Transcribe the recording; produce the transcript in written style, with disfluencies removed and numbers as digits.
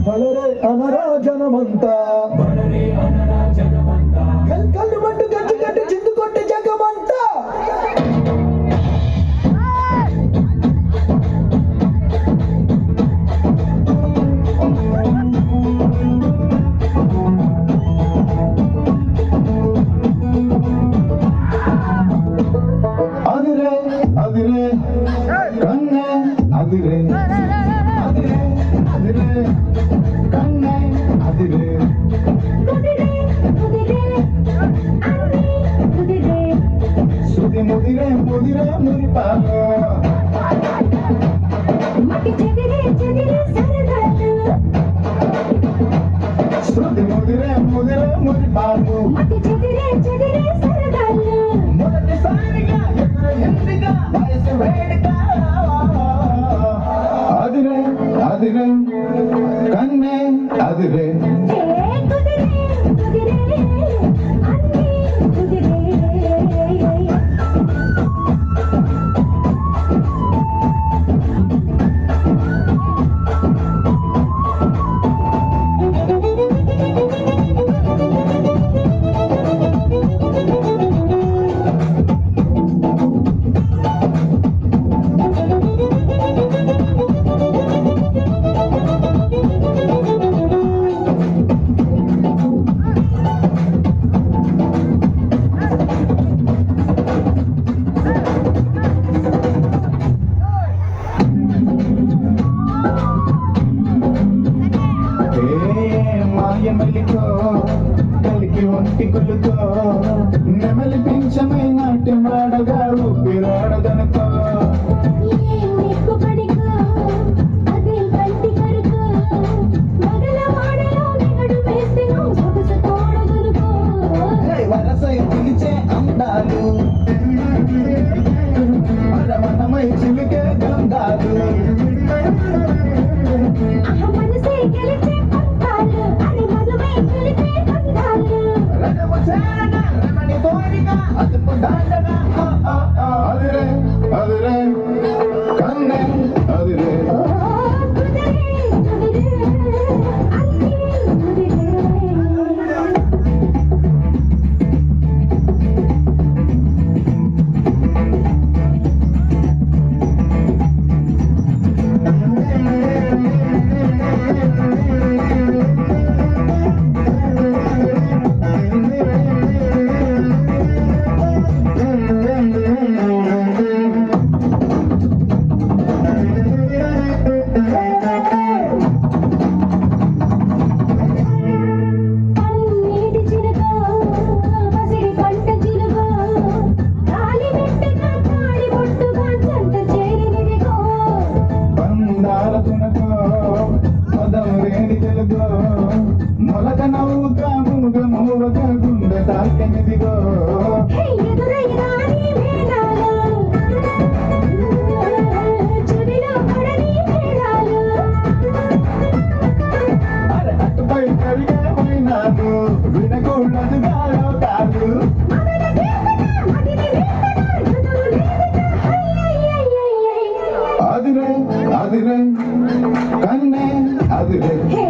బలరే అనరా జనమంతా కళ్ళు పట్టు గజ్జి కట్టు చిందు కొట్టి జగమంతా అదిరే అదిరే కన్నే అదిరే అదిరే అదిరే కన్నే అదిరే సుది ముదిరే ముదిరే మురిపాలు శృతి ముదిరే ముదిరే మురిపాలు మొదటిసారిగా ఎదురు ఎందిగా వయసు వేడుక అదిరే అదిరే కన్నే అదిరే మాయమలితో కలికి ఒంటి కొలుతో నెమలి పింఛమై నాట్యం వాడగా ఊపిరాడదనుకో వరసై పిలిచే అందాలు అరవణమై చిలికే గంధాలు అదిరే అదిరే కన్నే అదిరే మొలక నవ్వుగా మునుగ మూవక గుండె తాకెనిదిగో అటుపై కలిగేమైనాను వినకూడదుగా కాదు అదిరే అదిరే కన్నే అదిరే